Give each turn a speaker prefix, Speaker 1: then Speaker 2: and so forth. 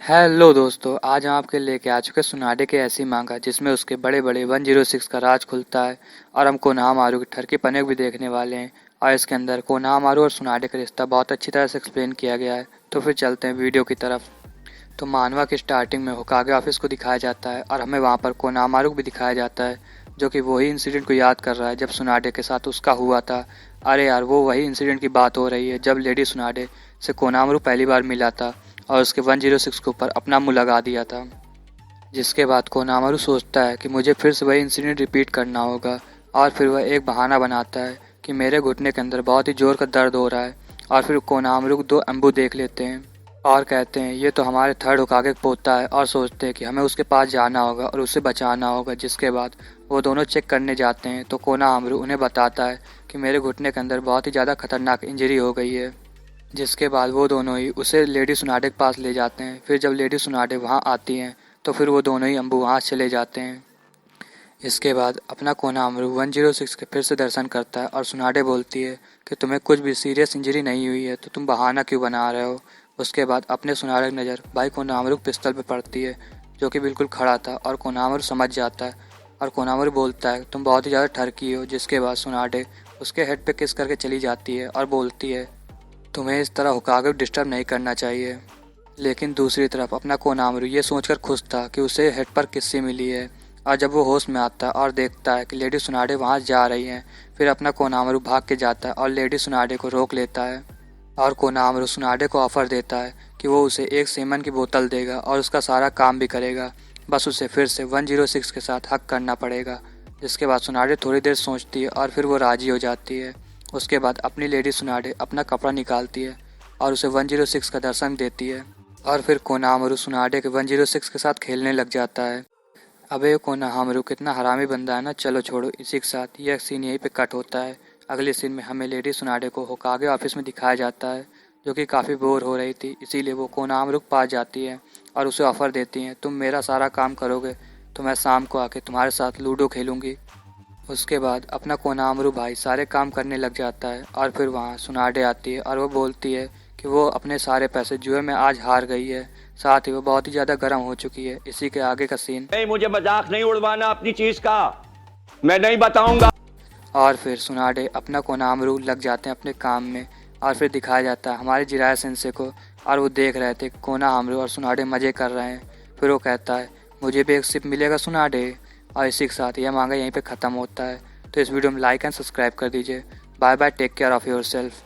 Speaker 1: Hello दोस्तों, आज हम आपके लेके आ चुके सुनाडे के ऐसी मांगा जिसमें उसके बड़े बड़े 106 का राज खुलता है और हम कोनहामारू की ठरकी पनेक भी देखने वाले हैं। और इसके अंदर कोनहामारू और सुनाडे का रिश्ता बहुत अच्छी तरह से एक्सप्लेन किया गया है। तो फिर चलते हैं वीडियो की तरफ। तो मानवा की स्टार्टिंग में होकागे ऑफिस को दिखाया जाता है और हमें वहाँ पर कोनहामारू भी दिखाया जाता है, जो कि वही इंसिडेंट को याद कर रहा है जब सुनाडे के साथ उसका हुआ था। अरे यार, वो वही इंसिडेंट की बात हो रही है जब लेडी सुनाडे से कोनहामारू पहली बार मिला था और उसके 106 के ऊपर अपना मुंह लगा दिया था। जिसके बाद कोनामारू सोचता है कि मुझे फिर से वही इंसिडेंट रिपीट करना होगा और फिर वह एक बहाना बनाता है कि मेरे घुटने के अंदर बहुत ही जोर का दर्द हो रहा है। और फिर कोनामारू दो अम्बू देख लेते हैं और कहते हैं ये तो हमारे थर्ड होकागे का पोता है और सोचते हैं कि हमें उसके पास जाना होगा और उसे बचाना होगा। जिसके बाद वो दोनों चेक करने जाते हैं तो कोनामारू उन्हें बताता है कि मेरे घुटने के अंदर बहुत ही ज़्यादा खतरनाक इंजरी हो गई है। जिसके बाद वो दोनों ही उसे लेडी सुनाडे के पास ले जाते हैं। फिर जब लेडी सुनाडे वहाँ आती हैं तो फिर वो दोनों ही अम्बू वहाँ चले जाते हैं। इसके बाद अपना कोनामारू 106 के फिर से दर्शन करता है और सुनाडे बोलती है कि तुम्हें कुछ भी सीरियस इंजरी नहीं हुई है तो तुम बहाना क्यों बना रहे हो। उसके बाद अपने सुनाडे की नज़र भाई कोनामारू के पिस्तौल पर पड़ती है, जो कि बिल्कुल खड़ा था, और कोनामारू समझ जाता है और कोनामारू बोलता है तुम बहुत ही ज़्यादा ठरकी हो। जिसके बाद सुनाडे उसके हेड पे किस करके चली जाती है और बोलती है तुम्हें इस तरह होकागे को डिस्टर्ब नहीं करना चाहिए। लेकिन दूसरी तरफ अपना कोनामारू ये सोचकर खुश था कि उसे हेड पर किस्सी मिली है। और जब वो होश में आता है और देखता है कि लेडी सुनाडे वहाँ जा रही हैं, फिर अपना कोनामारू भाग के जाता है और लेडी सुनाडे को रोक लेता है। और कोनामारू सुनाडे को ऑफर देता है कि वो उसे एक सेमन की बोतल देगा और उसका सारा काम भी करेगा, बस उसे फिर से 106 के साथ हक करना पड़ेगा। जिसके बाद सुनाडे थोड़ी देर सोचती है और फिर वो राजी हो जाती है। उसके बाद अपनी लेडी सुनाडे अपना कपड़ा निकालती है और उसे 106 का दर्शन देती है और फिर कोनामारू सुनाडे के 106 के साथ खेलने लग जाता है। अबे कोनामारू कितना हरामी बंदा है ना। चलो छोड़ो, इसी के साथ यह सीन यहीं पे कट होता है। अगले सीन में हमें लेडी सुनाडे को होकागे ऑफिस में दिखाया जाता है, जो कि काफ़ी बोर हो रही थी, इसीलिए वो कोनामारू के पास जाती है और उसे ऑफ़र देती हैं तुम मेरा सारा काम करोगे तो मैं शाम को आके तुम्हारे साथ लूडो खेलूँगी। उसके बाद अपना कोनामारू भाई सारे काम करने लग जाता है और फिर वहाँ सुनाडे आती है और वो बोलती है कि वो अपने सारे पैसे जुए में आज हार गई है, साथ ही वो बहुत ही ज़्यादा गर्म हो चुकी है। इसी के आगे का सीन
Speaker 2: नहीं, मुझे मजाक नहीं उड़वाना अपनी चीज का, मैं नहीं बताऊंगा।
Speaker 1: और फिर सुनाडे अपना कोनामारू लग जाते हैं अपने काम में और फिर दिखाया जाता है हमारे जिराया सेंसे को, और वो देख रहे थे कोनामारू और सुनाडे मज़े कर रहे हैं। फिर वो कहता है मुझे भी एक सिप मिलेगा सुनाडे। और इसी के साथ यह मांगा यहीं पे ख़त्म होता है। तो इस वीडियो में लाइक एंड सब्सक्राइब कर दीजिए। Bye bye, take care of your self.